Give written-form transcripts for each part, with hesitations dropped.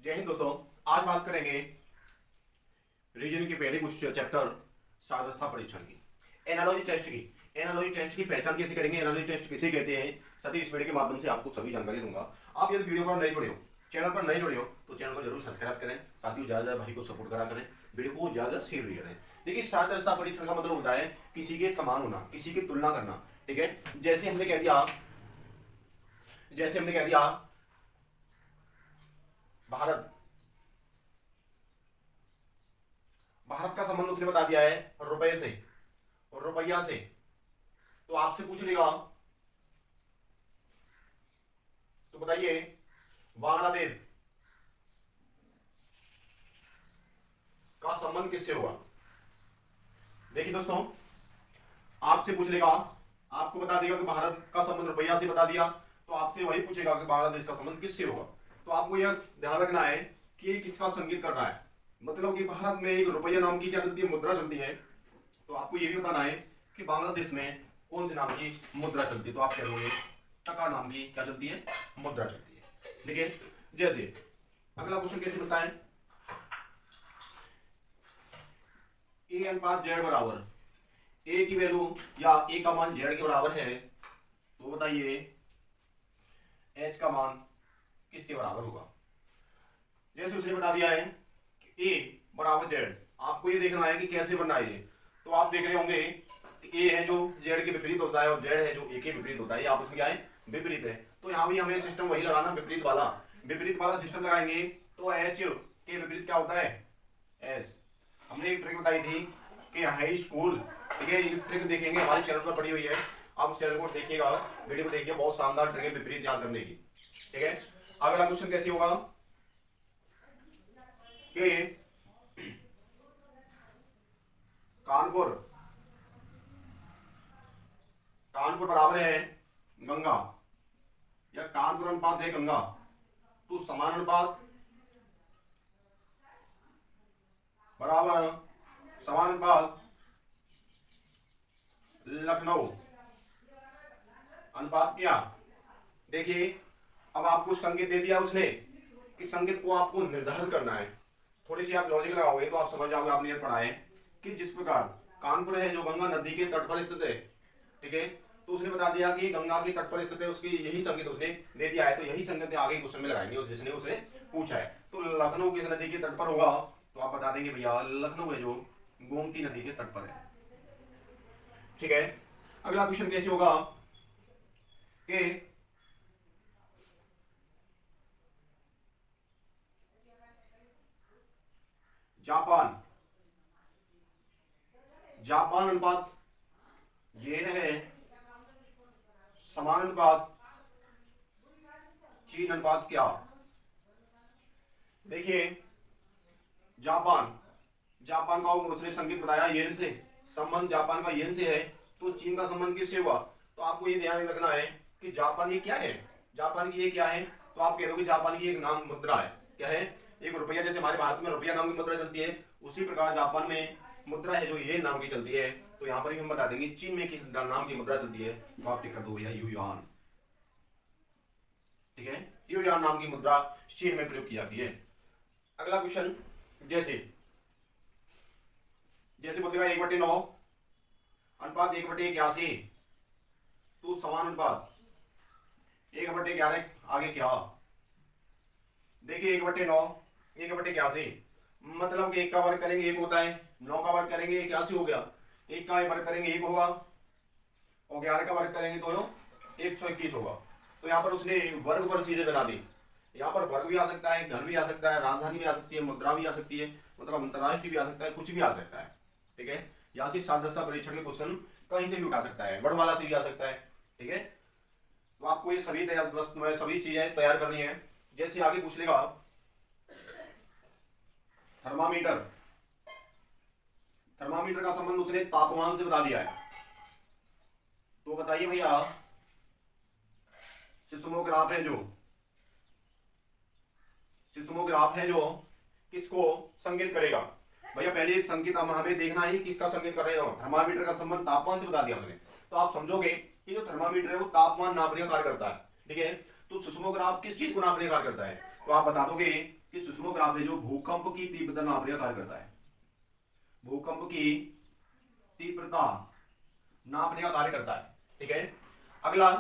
जय हिंद दोस्तों। आज बात करेंगे रीजनिंग के पहले कुछ चैप्टर सारदस्था परीक्षण की, एनालॉजी टेस्ट की। एनालॉजी टेस्ट की पहचान कैसे करेंगे, एनालॉजी टेस्ट किसे कहते हैं, सभी इस वीडियो के माध्यम से आपको सभी जानकारी दूंगा। आप यदि वीडियो पर नए जुड़े हो, चैनल पर नए जुड़े हो तो चैनल को जरूर सब्सक्राइब करें, साथ ही ज्यादा भाई को सपोर्ट करा करें, वीडियो को ज्यादा शेयर भी करें। देखिए, सारदस्था परीक्षण का मतलब होता है किसी के समान होना, किसी की तुलना करना। ठीक है, जैसे हमने कह दिया भारत भारत का संबंध उसने बता दिया है रुपए से और रुपया से। तो आपसे पूछ लेगा, तो बताइए बांग्लादेश का संबंध किससे होगा। देखिए दोस्तों, आपसे पूछ लेगा, आपको बता देगा कि भारत का संबंध रुपया से बता दिया, तो आपसे वही पूछेगा कि बांग्लादेश का संबंध किससे होगा। तो आपको यह ध्यान रखना है कि किसका संकेत कर रहा है। मतलब कि भारत में एक रुपया नाम की क्या चलती है, मुद्रा चलती है। तो आपको यह भी बताना है कि बांग्लादेश में कौन से नाम की मुद्रा चलती है। तो आप कह दोगे टका नाम की क्या चलती है, मुद्रा चलती है। ठीक है, जैसे अगला क्वेश्चन कैसे बनता है, ए अनुपात जेड बराबर, ए की वैल्यू या ए का मान जेड के बराबर है, तो बताइए एच का मान किसके बराबर होगा। जैसे उसने बता दिया है कि ए बराबर जेड, आपको ये देखना है कि कैसे बनना है ये। तो आप देख रहे होंगे कि ए है जो जेड के विपरीत होता है और जेड है जो ए के विपरीत होता है, आपस में क्या है, विपरीत है। तो यहाँ भी हमें सिस्टम वही लगाना, विपरीत वाला सिस्टम लगाएंगे। तो एच के विपरीत क्या होता है, एस। हमने एक ट्रिक बताई थी कि हाई स्कूल, ठीक है, ये ट्रिक देखेंगे हमारे चैनल पर पड़ी हुई है, आप उस चैनल को देखिएगा, वीडियो को देखिए, बहुत शानदार ट्रिक है विपरीत याद करने की। ठीक है, अगला क्वेश्चन कैसे होगा कि कानपुर कानपुर बराबर है गंगा, या कानपुर अनुपात है गंगा, तो समान अनुपात बराबर समान अनुपात लखनऊ अनुपात क्या। देखिए, अब आपको संकेत दे दिया उसने, कि संकेत को आपको निर्धारित करना है। थोड़ी सी आप लॉजिक लगाओगे तो आप समझ जाओगे, आपने ये पढ़ा है कि जिस प्रकार कानपुर है जो गंगा नदी के तट पर स्थित है, ठीक है, तो उसने बता दिया कि गंगा के तट पर स्थित है, उसकी यही संकेत उसने दे दिया है। तो यही संकेत आगे क्वेश्चन में लगाएंगे उस जिसने उसे पूछा है। तो लखनऊ किस नदी के तट पर होगा, तो आप बता देंगे भैया लखनऊ है जो गोमती नदी के तट पर है। ठीक है, अगला क्वेश्चन कैसे होगा कि जापान जापान अनुपात येन है समान अनुपात चीन अनुपात क्या। देखिए, जापान जापान का उसने संकेत बताया येन से, संबंध जापान का येन से है, तो चीन का संबंध किससे हुआ। तो आपको ये ध्यान रखना है कि जापान ये क्या है, जापान की ये क्या है। तो आप कह दोगे जापान की एक नाम मुद्रा है, क्या है, एक रुपया। जैसे हमारे भारत में रुपया नाम की मुद्रा चलती है, उसी प्रकार जापान में मुद्रा है जो ये नाम की चलती है। तो यहाँ पर भी हम बता देंगे चीन में किस नाम की मुद्रा चलती है, तो आप टिक कर दो भैया युआन। ठीक है, युआन नाम की मुद्रा चीन में प्रयोग की जाती है। अगला क्वेश्चन, जैसे जैसे बोलेगा 1/9 अनुपात 1/81, तो समान अनुपात 1/11 आगे क्या। देखिए 1/9 1/81, मतलब कि 1 का वर्ग करेंगे 1 होता है, 9 का वर्ग करेंगे 81 हो गया, 1 का वर्ग करेंगे 1 होगा, और 11 का वर्ग करेंगे तो 121 होगा। तो यहाँ पर उसने वर्ग पर सीधे बना दी। यहाँ पर वर्ग भी आ सकता है, घन भी आ सकता है, राजधानी भी आ सकती है, मुद्रा भी आ सकती है, मतलब अंतरराष्ट्रीय भी आ सकता है, कुछ भी आ सकता है। ठीक है, यहाँ से सारदस्था परीक्षण के क्वेश्चन कहीं से भी उठा सकता है, वर्णमाला से भी आ सकता है। ठीक है, तो आपको ये सभी तैयार, बस सभी चीजें तैयार करनी है। जैसे आगे पूछ लेगा थर्मामीटर थर्मामीटर का संबंध उसने तापमान से बता दिया है। तो बताइए भैया सिस्मोग्राफ है जो किसको संकेत करेगा। भैया पहले इस संकेत हमें देखना है किसका संकेत कर रहे हो। थर्मामीटर का संबंध तापमान से बता दिया हमने, तो आप समझोगे कि जो थर्मामीटर है वो तापमान नापने का कार्य करता है। ठीक है, तो सिस्मोग्राफ किस चीज को नापने का कार्य करता है, तो आप बता दोगे कि सिस्मोग्राफ है जो भूकंप की तीव्रता नापने का कार्य करता है, भूकंप की तीव्रता नापने का कार्य करता है। ठीक है, अगला,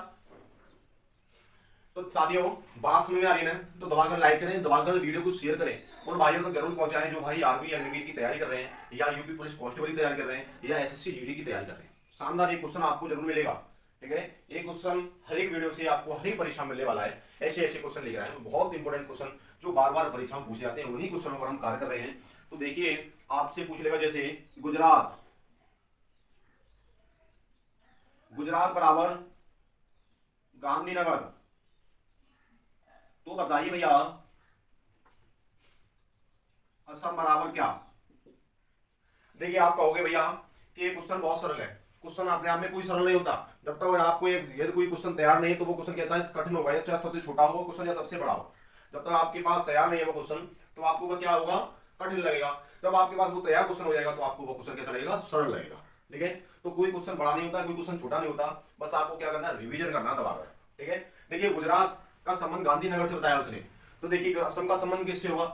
तो साथियों बात समझ में आ रही है ना, तो दबाकर लाइक करें, दबाकर वीडियो को शेयर करें, उन भाइयों तक जरूर पहुंचाएं जो भाई आर्मी अग्निवीर की तैयारी कर रहे हैं, या यूपी पुलिस कांस्टेबल की तैयारी कर रहे हैं, या एसएससी जीडी की तैयारी कर रहे हैं। शानदार एक क्वेश्चन आपको जरूर मिलेगा। ठीक है, एक क्वेश्चन हर एक वीडियो से आपको हर एक परीक्षा मिलने वाला है। ऐसे ऐसे क्वेश्चन लेकर आए, बहुत इंपॉर्टेंट क्वेश्चन जो बार बार परीक्षा में पूछे जाते हैं, उन्हीं क्वेश्चनों पर हम कार्य कर रहे हैं। तो देखिए आपसे पूछ लेगा, जैसे गुजरात, गुजरात बराबर गांधीनगर, तो बताइए भैया असम बराबर क्या। देखिए आप कहोगे भैया कि ये क्वेश्चन बहुत सरल है। क्वेश्चन अपने आप में कोई सरल नहीं होता, जब तक आपको यदि कोई क्वेश्चन तैयार नहीं तो वो क्वेश्चन कैसा कठिन होगा, या चाहे सबसे छोटा हो क्वेश्चन या सबसे बड़ा हो, जब तक आपके पास तैयार नहीं है वो क्वेश्चन तो आपको वो क्या होगा, कठिन लगेगा। जब आपके पास वो तैयार क्वेश्चन हो जाएगा तो आपको वो क्वेश्चन कैसा लगेगा, सरल लगेगा। ठीक है, तो कोई क्वेश्चन बड़ा नहीं होता, कोई क्वेश्चन छोटा नहीं होता, बस आपको क्या करना है, रिवीजन करना दबाकर। ठीक है, देखिए गुजरात का संबंध गांधीनगर से बताया उसने, तो देखिए असम का संबंध किससे होगा,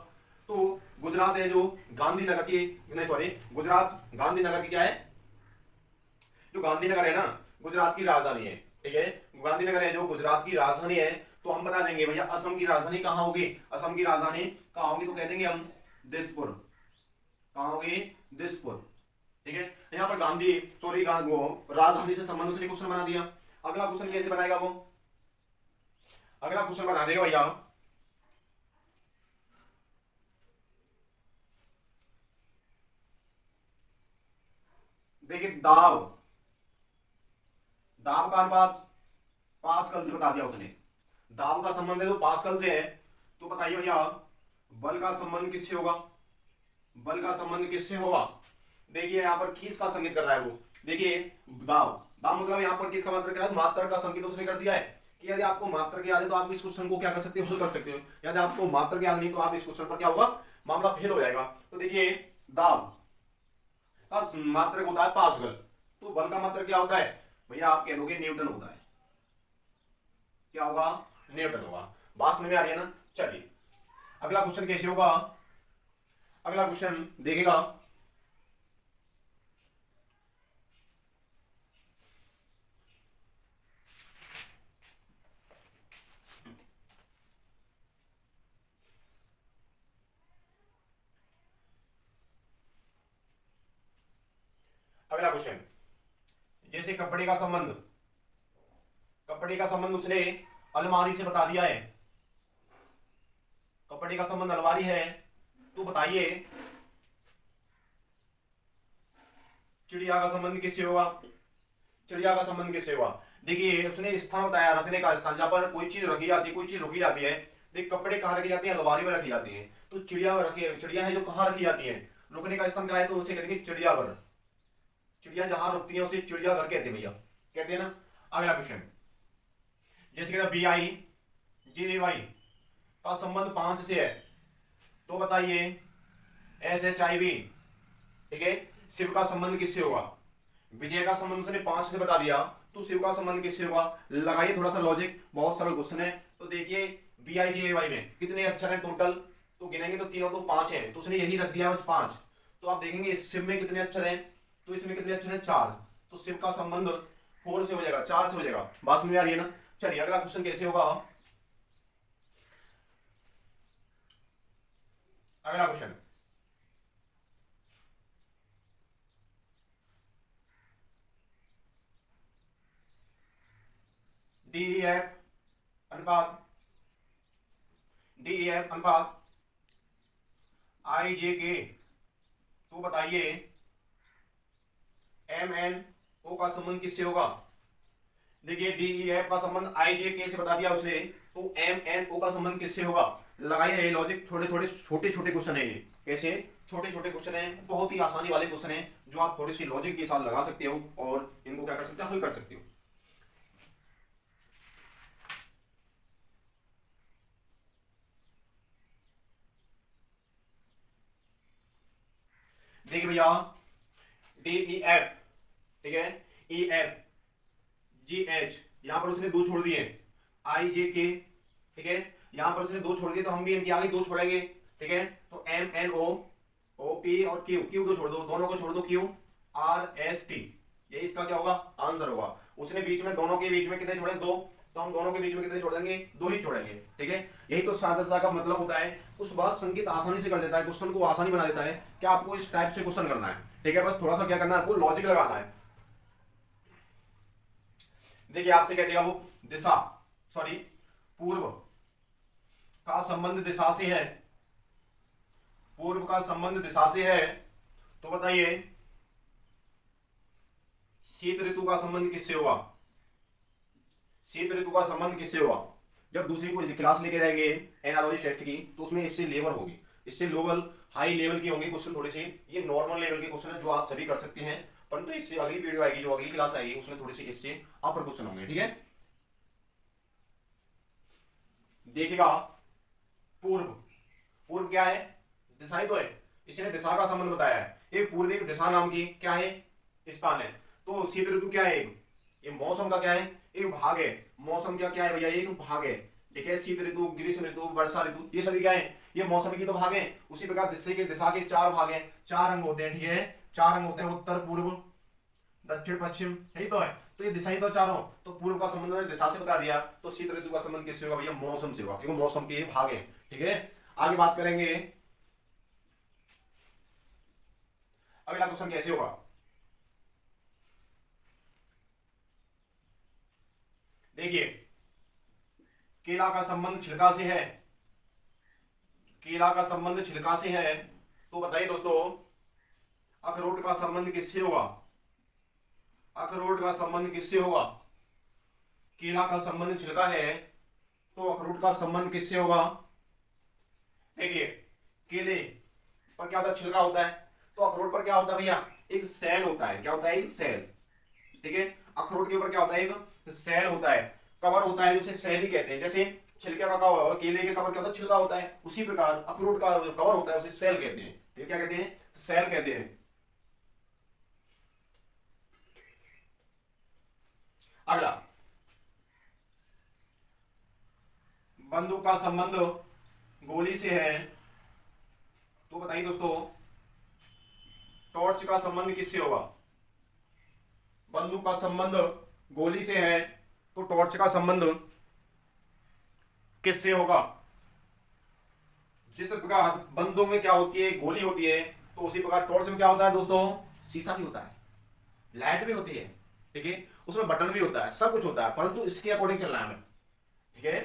तो गुजरात है जो गांधीनगर की, नहीं सॉरी, गुजरात गांधीनगर की क्या है, जो गांधीनगर है ना गुजरात की राजधानी है। ठीक है, गांधीनगर है जो गुजरात की राजधानी है, तो हम बता देंगे भैया असम की राजधानी कहां होगी, असम की राजधानी कहां होगी, तो कह देंगे हम दिसपुर, कहां होगी, दिसपुर। ठीक है, यहाँ पर गांधी सॉरी वो राजधानी से संबंध उसने क्वेश्चन बना दिया। अगला क्वेश्चन कैसे बनाएगा वो, अगला क्वेश्चन बना देगा भैया, देखिए दाब, दाब का अनुपात पास्कल से बता दिया उसने, दाब का संबंध है तो पास्कल से है। तो बताइए भैया बल का संबंध किससे होगा, बल का संबंध किससे होगा, देखिए यहाँ पर किस का संकेत कर रहा है वो, देखिए दाब, दाब मतलब यहाँ पर किसका मात्रक है, मात्रक का संकेत उसने कर दिया है कि यदि आपको मात्रक याद है तो आप इस क्वेश्चन को क्या कर सकते हो, हल कर सकते हो, यदि आपको मात्रक याद नहीं तो आप इस क्वेश्चन पर क्या होगा, मामला फेल हो जाएगा। तो देखिए दाब का मात्रक होता है पास्कल, तो बल का मात्रक क्या होता है भैया, आप कह दोगे न्यूटन होता है, क्या होगा, न्यूटन होगा। बात समझ में आ रही है ना, चलिए अगला क्वेश्चन कैसे होगा, अगला क्वेश्चन देखेगा, अगला क्वेश्चन, जैसे कपड़े का संबंध, कपड़े का संबंध उसने अलमारी से बता दिया है, कपड़े का संबंध अलमारी है, तो बताइए चिड़िया का संबंध किससे होगा, चिड़िया का संबंध किससे होगा, देखिए उसने स्थान बताया, रखने का स्थान, जहां पर कोई चीज रखी जाती है, कोई चीज रखी जाती है। देख कपड़े कहाँ रखी जाती है, अलमारी में रखी जाती है, तो चिड़िया रखी, चिड़िया है जो कहाँ रखी जाती है, रुकने का स्थान क्या है, तो उसे कहते हैं चिड़ियाघर, चिड़िया जहां रुकती है उसे चिड़ियाघर कहते हैं भैया, कहते हैं ना। अगला क्वेश्चन, जैसे कहता बी आई जे वाई का संबंध 5 से है, तो बताइए एस एच आई वी, ठीक है, शिव का संबंध किससे होगा, विजय का संबंध उसने 5 से बता दिया, तो शिव का संबंध किससे होगा, लगाइए थोड़ा सा लॉजिक, बहुत सरल क्वेश्चन है। तो देखिए बी आई जे वाई में कितने अक्षर हैं टोटल, तो गिनेंगे तो तीनों तो 5 है, तो उसने यही रख दिया बस 5। तो आप देखेंगे इस शिव में कितने अक्षर हैं, तो इसमें कितने अक्षर हैं, 4, तो शिव का संबंध 4 से हो जाएगा, 4 से हो जाएगा। बात समझ में आ रही है ना, चलिए अगला क्वेश्चन कैसे होगा, अगला क्वेश्चन, डीईएफ अनुपात, डीईएफ अनुपात आई जे के, तो बताइए एम एन ओ का संबंध किससे होगा, देखिए डीईएफ का संबंध आई जे के से बता दिया उसने, तो एम एन ओ का संबंध किससे होगा, लगाइए लॉजिक, थोड़े थोड़े छोटे छोटे क्वेश्चन है ये, कैसे छोटे छोटे क्वेश्चन है, बहुत ही आसानी वाले क्वेश्चन है जो आप थोड़ी सी लॉजिक के साथ लगा सकते हो और इनको क्या कर सकते हो, हल कर सकते हो। देखिए भैया डीईएफ, ठीक है, ई एफ जी एच, यहां पर उसने 2 छोड़ दिए, आई जे के, ठीक है, यहां पर उसने 2 छोड़ दिए, तो हम भी इनके आगे 2 छोड़ेंगे, ठीक है। तो M N O, O P और क्यू, क्यू को छोड़ दो, दोनों को छोड़ दो, क्यू आर एस टी, ये इसका क्या होगा आंसर होगा। उसने बीच में दोनों के बीच में कितने छोड़े, दो, तो हम दोनों के बीच में कितने छोड़ देंगे, दो ही छोड़ेंगे। ठीक है, यही तो सादृश्यता का मतलब होता है। उस बात संकेत आसानी से कर देता है, क्वेश्चन को आसानी बना देता है कि आपको इस टाइप से क्वेश्चन करना है। ठीक है, बस थोड़ा सा क्या करना है, आपको लॉजिक लगाना है। देखिए आपसे कह दिया वो दिशा, सॉरी पूर्व का संबंध दिशा से है, पूर्व का संबंध दिशा से है, तो बताइए शीत ऋतु का संबंध किससे हुआ, शीत ऋतु का संबंध किससे हुआ। जब दूसरी कोई क्लास लेके जाएंगे एनालॉजी टेस्ट की, तो उसमें इससे लेवल होगी, इससे लोअर हाई लेवल की होंगे क्वेश्चन, थोड़े से ये नॉर्मल लेवल के क्वेश्चन है जो आप सभी कर सकते हैं, परंतु इससे अगली वीडियो आएगी, जो अगली क्लास आएगी उसमें थोड़े से इससे अपर क्वेश्चन होंगे। ठीक है, देखिएगा पूर्व, पूर्व क्या है, दिशा ही तो है, इसने दिशा का संबंध बताया है। एक पूर्व एक दिशा नाम की क्या है स्थान है। तो शीत ऋतु क्या है, ये मौसम का क्या है, एक भाग है। मौसम का क्या है भैया, एक भाग है। ठीक है, शीत ऋतु, ग्रीष्म ऋतु, वर्षा ऋतु, ये सभी क्या है, ये मौसम की तो भाग है। उसी प्रकार दिशा के चार भाग हैं, चार अंग होते हैं। ठीक है, चार अंग होते हैं, उत्तर पूर्व दक्षिण पश्चिम, यही तो है। तो ये दिशाएं तो चारों, तो पूर्व का संबंध मैंने दिशा से बता दिया, तो शीत ऋतु का संबंध किससे होगा भैया, मौसम से होगा, क्योंकि मौसम के भाग है। ठीक है, आगे बात करेंगे, अगला क्वेश्चन कैसे होगा। देखिए केला का संबंध छिलका से है, केला का संबंध छिलका से है, तो बताइए दोस्तों अखरोट का संबंध किससे होगा, अखरोट का संबंध किससे होगा। केला का संबंध छिलका है, तो अखरोट का संबंध किससे होगा। देखिए केले पर क्या होता है, छिलका होता है, तो अखरोट पर क्या होता है भैया, एक सेल होता है। क्या होता है, एक सेल। ठीक है, अखरोट के ऊपर क्या होता है, एक सेल होता है, कवर होता है, जिसे सेल ही कहते हैं। जैसे छिलके का कवर, केले के कवर क्या होता है, छिलका होता है, उसी प्रकार अखरोट का जो कवर होता है उसे सेल कहते हैं। ये क्या कहते हैं, सेल कहते हैं। अगला, बंदूक का संबंध गोली से है, तो बताइए दोस्तों टॉर्च का संबंध किससे होगा। बंदूक का संबंध गोली से है, तो टॉर्च का संबंध किससे होगा। जिस प्रकार बंदूक में क्या होती है, गोली होती है, तो उसी प्रकार टॉर्च में क्या होता है दोस्तों, शीशा भी होता है, लाइट भी होती है। ठीक है, उसमें बटन भी होता है, सब कुछ होता है, परंतु इसके अकॉर्डिंग चलना है हमें। ठीक है,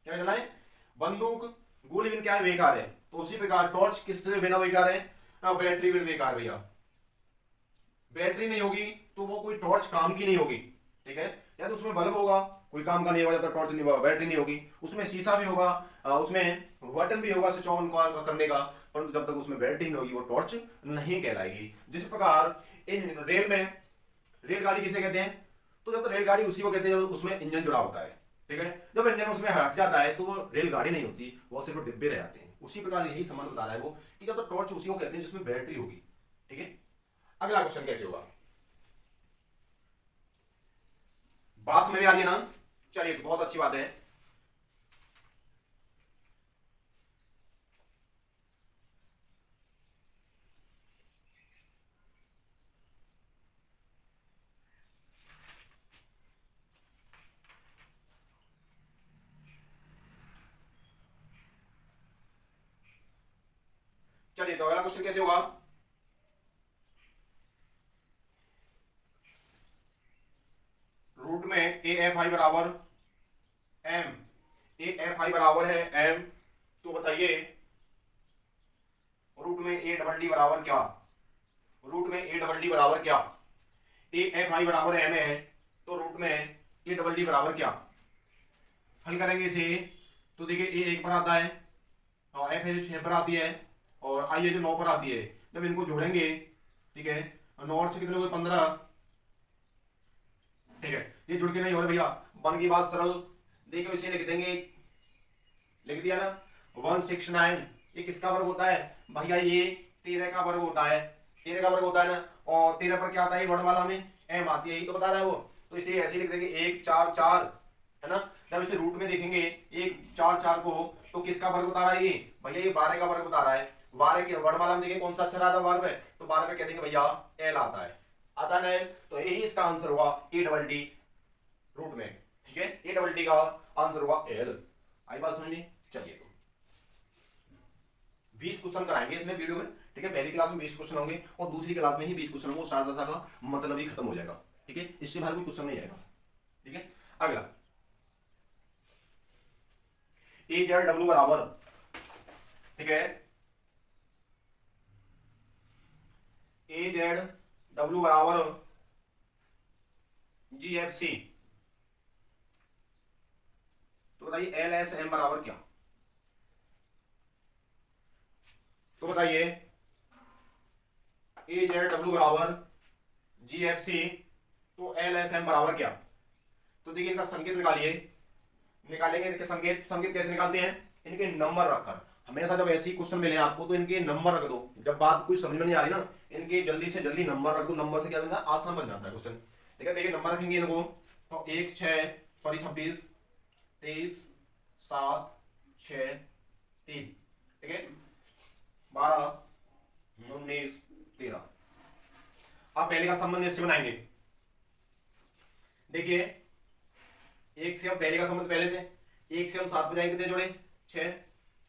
क्या चलना है, बंदूक गोली बिन क्या है, बेकार है, तो उसी प्रकार टॉर्च किससे बिना बेकार है, बैटरी बिन बेकार भैया। बैटरी नहीं होगी तो वो कोई टॉर्च काम की नहीं होगी। ठीक है, या तो उसमें बल्ब होगा, कोई काम का नहीं होगा, जब तक टॉर्च नहीं होगा, बैटरी नहीं होगी। उसमें शीशा भी होगा, उसमें बटन भी होगा स्विच ऑन करने का, परंतु जब तक उसमें बैटरी नहीं होगी वो टॉर्च नहीं कहलाएगी। जिस प्रकार इन रेल में, रेलगाड़ी किसे कहते हैं, तो जब तक रेलगाड़ी उसी को कहते हैं जब उसमें इंजन जुड़ा होता है। ठीक है, जब इंजन उसमें हट जाता है तो वो रेलगाड़ी नहीं होती, वो सिर्फ डिब्बे रह जाते हैं। उसी प्रकार यही संबंध बता रहा है वो, कि जब तक टॉर्च उसी को कहते हैं जिसमें बैटरी होगी। ठीक है, अगला क्वेश्चन कैसे होगा, बात समझ में आ रही है ना, चलिए तो बहुत अच्छी बात है। चलिए तो अगला क्वेश्चन कैसे होगा, रूट में ए एफ आई बराबर एम, ए एफ आई बराबर है एम, तो बताइए रूट में ए डबल डी बराबर क्या, रूट में ए डबल डी बराबर क्या। ए एफ आई बराबर एम है, तो रूट में ए डबल डी बराबर क्या। हल करेंगे इसे, तो देखिए ए एक पर आता है और एफ है जो 6 पर आती है, और आई है जो 9 पर आती है। जब इनको जोड़ेंगे, ठीक है, 9 और 6 कितने हुए, 15। ठीक है, ये जुड़ के नहीं हो रहे भैया, बन की बात सरल। देखिए इसे लिख देंगे, लिख दिया ना 169। ये किसका वर्ग होता है भैया, ये 13 का वर्ग होता है, 13 का वर्ग होता है ना, और 13 पर क्या आता है, वर्णमाला में एम आती है, यही तो बता रहा है वो। तो इसे ऐसे लिख देंगे 1 4 4, है ना। जब इसे रूट में देखेंगे 1 4 4 को, तो किसका वर्ग बता रहा है ये भैया? ये 12 का वर्ग बता रहा है। 12 के वर्णमाला में देखिए कौन सा अक्षर आता है वर्ग में, तो 12 में कह देंगे भैया एल आता है। आता है एल, तो यही इसका आंसर हुआ ए डबल डी रूट में। ठीक है, ए डबल डी का आंसर हुआ एल। आई बात समझ में? चलिए तो 20 क्वेश्चन कराएंगे इसमें वीडियो में। ठीक है, पहली क्लास में 20 क्वेश्चन होंगे और दूसरी क्लास में ही 20 क्वेश्चन होंगे। सारा दशा का मतलब ही खत्म हो जाएगा। ठीक है, इससे बाहर कोई क्वेश्चन नहीं आएगा। ठीक है, अगला ए जेड डब्ल्यू बराबर, ठीक है, ए जेड डब्ल्यू बराबर जी एफ सी, तो बताइए एल एस एम बराबर क्या? तो बताइए ए जेड डब्ल्यू बराबर जी एफ सी, तो एल एस एम बराबर क्या? तो देखिए इनका संकेत निकालिए, निकालेंगे इनके संकेत। संकेत कैसे निकालते हैं? इनके नंबर रखकर। हमेशा जब ऐसे ही क्वेश्चन मिले आपको तो इनके नंबर रख दो। जब बात कुछ समझ में नहीं आ रही ना, इनके जल्दी से जल्दी नंबर रख दो। नंबर से क्या होता है? आसान बन जाता है क्वेश्चन। ठीक है, देखिए नंबर रखेंगे इनको तो 1 6 सॉरी 26 23 7 6 3। ठीक है, 12 19 13। अब पहले का संबंध इससे बनाएंगे। देखिए एक से हम पहले का संबंध पहले से, 1 से हम 7 पे जाएंगे कितने जोड़े? 6।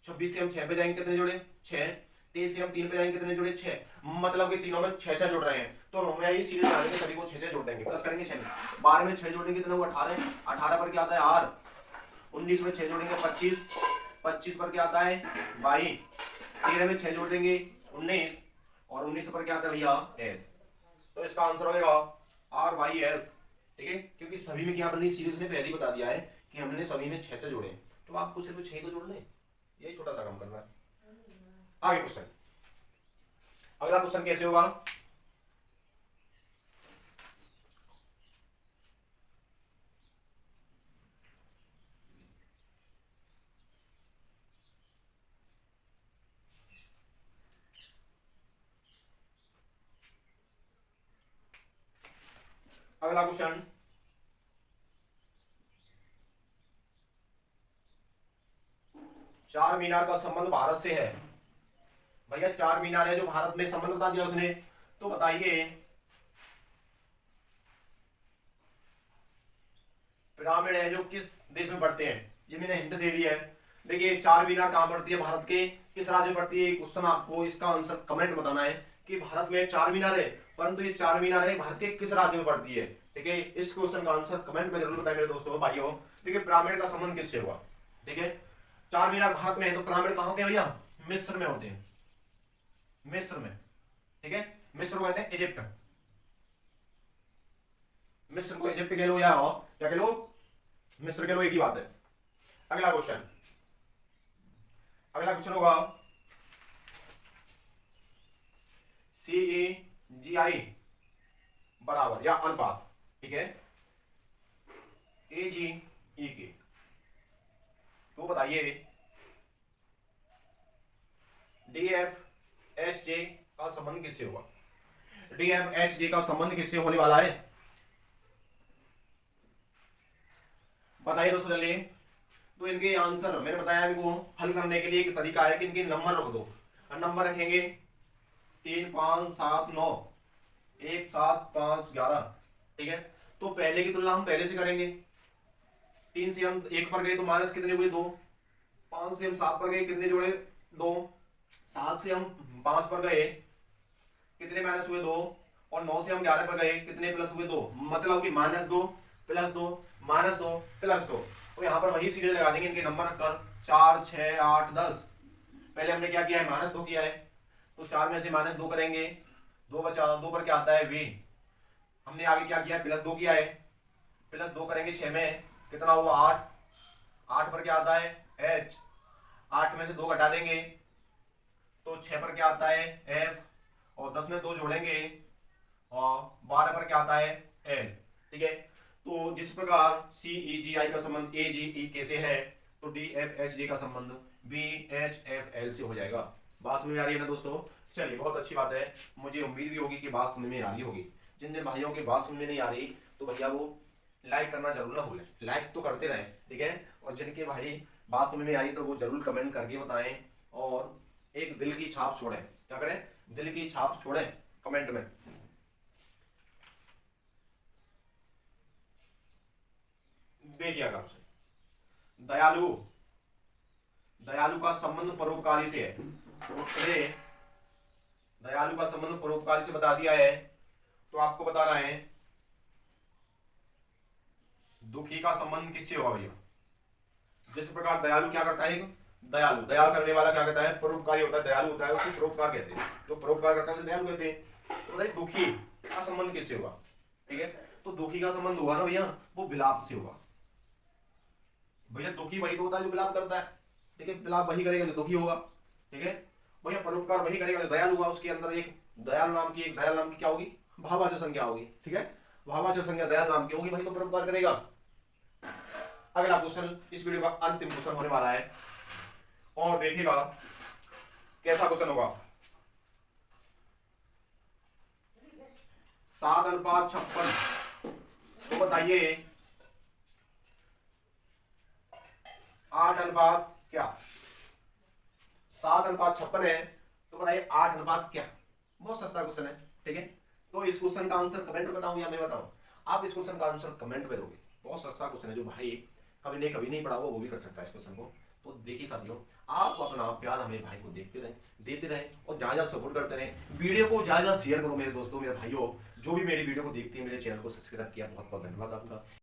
26 से हम 6 पे जाएंगे कितने जोड़े? 6। 23 से हम 3 पे जाएंगे कितने जोड़े? 6। मतलब कि तीनों में 6 जोड़ रहे हैं, तो हम यही सीरीज बना देंगे, सभी को 6 जोड़ देंगे, प्लस करेंगे 6 में। 12 में 6 जोड़ेंगे कितना हुआ? 18। 18 पर क्या आता है? आर। 19 में 6 जोड़ेंगे 25। 25 पर क्या आता है? 22। 13 में 6 जोड़ देंगे 19, और 19 पर क्या आता है भैया? एस। तो इसका आंसर होगा आर बाई एस। ठीक है, क्योंकि सभी में क्या बनी सीरीज ने पहले ही बता दिया है कि हमने सभी में 6 जोड़े, तो आपको सिर्फ 6 तो जोड़ने, यही छोटा सा काम करना है। आगे क्वेश्चन, अगला क्वेश्चन कैसे होगा? अगला क्वेश्चन, चार मीनार का संबंध भारत से है। भैया चार मीनार है जो भारत में, संबंध बता दिया उसने, तो बताइए पिरामिड है जो किस देश में पड़ते हैं? ये मैंने हिंट दे दिया है। देखिए चार मीनार कहां पड़ती है? भारत के किस राज्य में पड़ती है? क्वेश्चन आपको इसका आंसर कमेंट बताना है कि भारत में 4 मीनार है, परंतु ये 4 मीनार है भारत के किस राज्य में पड़ती है? ठीक है, इस क्वेश्चन का आंसर कमेंट में जरूर बताएं मेरे दोस्तों भाइयों। देखिए पिरामिड का संबंध किससे हुआ? ठीक है, 4 मीनार भारत में है, तो पिरामिड कहां होते हैं भैया? मिस्र में होते हैं, मिस्र में। ठीक है, मिस्र को कहते हैं इजिप्ट। मिस्र को इजिप्ट कह लो या क्या कह लो, मिस्र कह लो, एक ही बात है। अगला क्वेश्चन, अगला क्वेश्चन होगा CEGI बराबर या अनुपात, ठीक है, AGE के। तो बताइए DFHJ का संबंध किससे हुआ? DFHJ का संबंध किससे होने वाला है? बताइए दोस्तों जल्दी। तो इनके आंसर मैंने बताया, इनको हल करने के लिए एक तरीका है कि इनके नंबर रख दो। नंबर रखेंगे 3 5 7 9 1 7 5 11। ठीक है, तो पहले की तुलना हम पहले से करेंगे। 3 से हम 1 पर गए तो माइनस कितने हुए? 2। 5 से हम 7 पर गए कितने जोड़े? 2। 7 से हम 5 पर गए कितने माइनस हुए? 2। और 9 से हम 11 पर गए कितने प्लस हुए? 2। मतलब कि -2 + 2 -2 + 2। तो यहाँ पर वही सीरीज लगा देंगे इनके नंबर रखकर 4 6 8 10। पहले हमने क्या किया है? -2 किया है, तो 4 में से -2 करेंगे, 2 बचा, 2 पर क्या आता है? V। हमने आगे क्या किया? +2 किया है, +2 करेंगे 6 में कितना हुआ? 8। 8 पर क्या आता है? H। 8 में से 2 घटा देंगे तो 6 पर क्या आता है? F। और 10 में 2 जोड़ेंगे और 12 पर क्या आता है? L। ठीक है, तो जिस प्रकार CEGI का संबंध AGE के से है, तो DFHJ का संबंध BHFL से हो जाएगा। बात समझ में आ रही है ना दोस्तों? चलिए बहुत अच्छी बात है, मुझे उम्मीद भी होगी कि बात समझ में आ रही होगी। जिन जिन भाइयों की बात समझ में नहीं आ रही तो भैया वो लाइक करना जरूर ना भूलें, लाइक तो करते रहें। ठीक है, और जिनके भाई बात समझ में आई तो वो जरूर कमेंट करके बताएं और एक दिल की छाप छोड़ें। क्या करें? दिल की छाप छोड़ें कमेंट में। देखिए आराम से, दयालु, दयालु का संबंध परोपकारी से है, तो दयालु का संबंध परोपकारी से बता दिया है। तो आपको बताना है दुखी का संबंध किससे होगा भैया। जिस प्रकार दयालु क्या करता है, दयालु दया करने वाला क्या कहता है, परोपकारी होता है, दयालु होता है उसे परोपकार कहते हैं, जो परोपकार करता है उसे दयालु कहते हैं। तो भाई दुखी का संबंध किससे होगा, ठीक है, तो दुखी का संबंध हुआ ना भैया वो विलाप से होगा। भैया दुखी वही तो होता है जो विलाप करता है, ठीक है, विलाप वही करेगा जो दुखी होगा, ठीक है। भैया परोपकार वही करेगा जो दयालु होगा। उसके अंदर एक दयाल नाम की क्या होगी, भाववाचक संज्ञा होगी, ठीक है, भाववाचक संज्ञा दयाल नाम की होगी, वही तो परोपकार करेगा। अगला क्वेश्चन इस वीडियो का अंतिम क्वेश्चन होने वाला है और देखिएगा कैसा क्वेश्चन होगा। 7:56, तो बताइए 8 क्या, 7:56 है, तो बताइए 8 क्या। बहुत सस्ता क्वेश्चन है, ठीक है। तो इस क्वेश्चन का आंसर कमेंट में बताऊं या मैं बताऊं, आप इस क्वेश्चन का आंसर कमेंट में दोगे। बहुत सस्ता क्वेश्चन है, जो भाई कभी नहीं पढ़ा वो भी कर सकता है इस क्वेश्चन को। तो देखिए साथियों, आप अपना प्यार हमें भाई को देते रहें और ज्यादा सपोर्ट करते रहें। वीडियो को ज्यादा शेयर करो मेरे दोस्तों, मेरे भाइयों, जो भी मेरी वीडियो को देखते हैं, मेरे चैनल को सब्सक्राइब किया, बहुत बहुत धन्यवाद आपका।